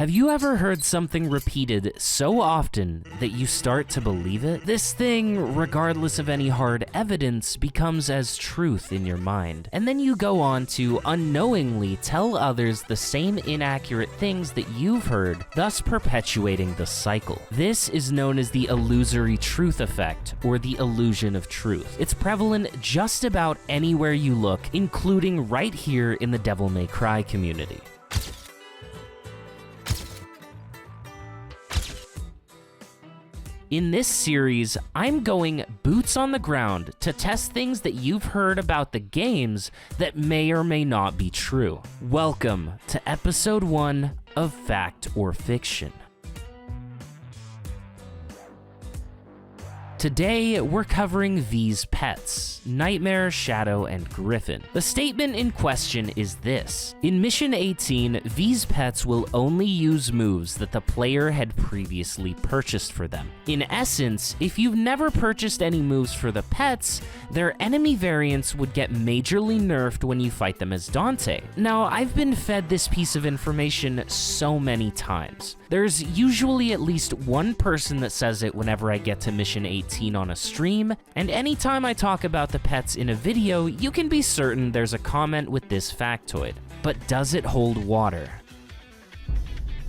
Have you ever heard something repeated so often that you start to believe it? This thing, regardless of any hard evidence, becomes as truth in your mind. And then you go on to unknowingly tell others the same inaccurate things that you've heard, thus perpetuating the cycle. This is known as the illusory truth effect, or the illusion of truth. It's prevalent just about anywhere you look, including right here in the Devil May Cry community. In this series, I'm going boots on the ground to test things that you've heard about the games that may or may not be true. Welcome to episode 1 of Fact or Fiction. Today, we're covering V's pets, Nightmare, Shadow, and Griffin. The statement in question is this: in Mission 18, V's pets will only use moves that the player had previously purchased for them. In essence, if you've never purchased any moves for the pets, their enemy variants would get majorly nerfed when you fight them as Dante. Now, I've been fed this piece of information so many times. There's usually at least one person that says it whenever I get to Mission 18 on a stream, and anytime I talk about the pets in a video, you can be certain there's a comment with this factoid. But does it hold water?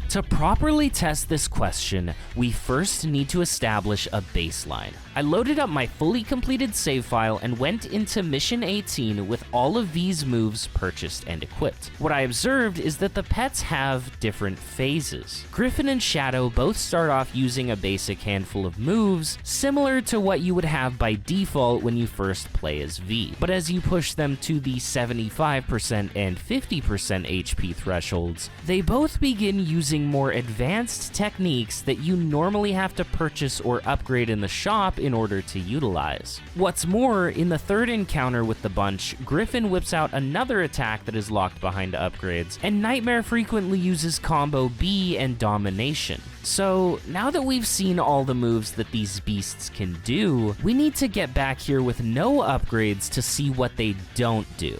To properly test this question, we first need to establish a baseline. I loaded up my fully completed save file and went into Mission 18 with all of V's moves purchased and equipped. What I observed is that the pets have different phases. Griffin and Shadow both start off using a basic handful of moves, similar to what you would have by default when you first play as V. But as you push them to the 75% and 50% HP thresholds, they both begin using more advanced techniques that you normally have to purchase or upgrade in the shop in order to utilize. What's more, in the third encounter with the bunch, Griffin whips out another attack that is locked behind upgrades, and Nightmare frequently uses Combo B and Domination. So, now that we've seen all the moves that these beasts can do, we need to get back here with no upgrades to see what they don't do.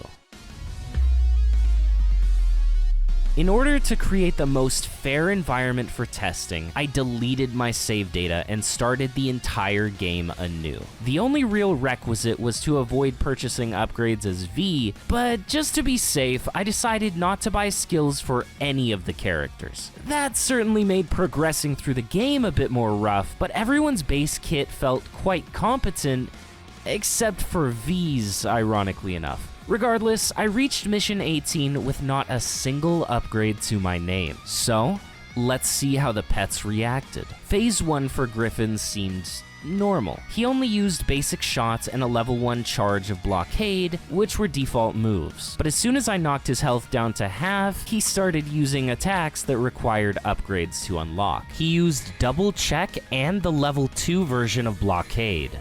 In order to create the most fair environment for testing, I deleted my save data and started the entire game anew. The only real requisite was to avoid purchasing upgrades as V, but just to be safe, I decided not to buy skills for any of the characters. That certainly made progressing through the game a bit more rough, but everyone's base kit felt quite competent, except for V's, ironically enough. Regardless, I reached Mission 18 with not a single upgrade to my name. So, let's see how the pets reacted. Phase 1 for Griffin seemed normal. He only used basic shots and a level 1 charge of Blockade, which were default moves. But as soon as I knocked his health down to half, he started using attacks that required upgrades to unlock. He used Double Check and the level 2 version of Blockade.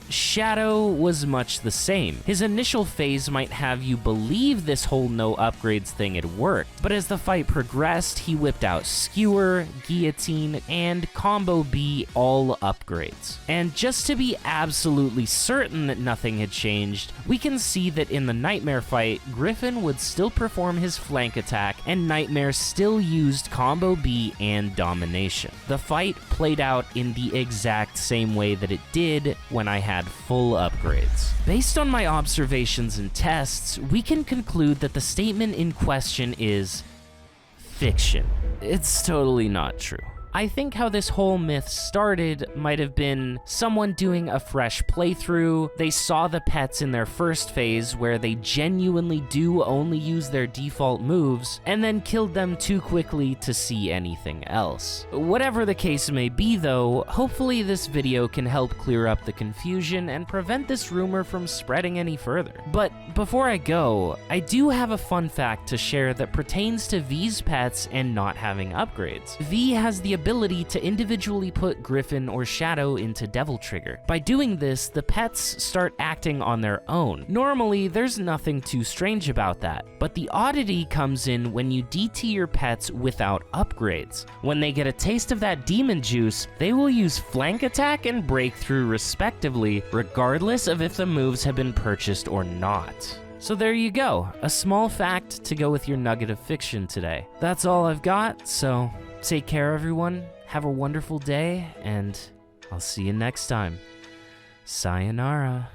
Shadow was much the same. His initial phase might have you believe this whole no upgrades thing had worked, but as the fight progressed, he whipped out Skewer, Guillotine, and Combo B, all upgrades. And just to be absolutely certain that nothing had changed, we can see that in the Nightmare fight, Griffin would still perform his flank attack, and Nightmare still used Combo B and Domination. The fight played out in the exact same way that it did when I had full upgrades. Based on my observations and tests, we can conclude that the statement in question is fiction. It's totally not true. I think how this whole myth started might have been someone doing a fresh playthrough. They saw the pets in their first phase where they genuinely do only use their default moves, and then killed them too quickly to see anything else. Whatever the case may be though, hopefully this video can help clear up the confusion and prevent this rumor from spreading any further. But before I go, I do have a fun fact to share that pertains to V's pets and not having upgrades. V has the ability to individually put Griffin or Shadow into Devil Trigger. By doing this, the pets start acting on their own. Normally, there's nothing too strange about that, but the oddity comes in when you DT your pets without upgrades. When they get a taste of that demon juice, they will use Flank Attack and Breakthrough respectively, regardless of if the moves have been purchased or not. So there you go, a small fact to go with your nugget of fiction today. That's all I've got, so take care everyone, have a wonderful day, and I'll see you next time. Sayonara.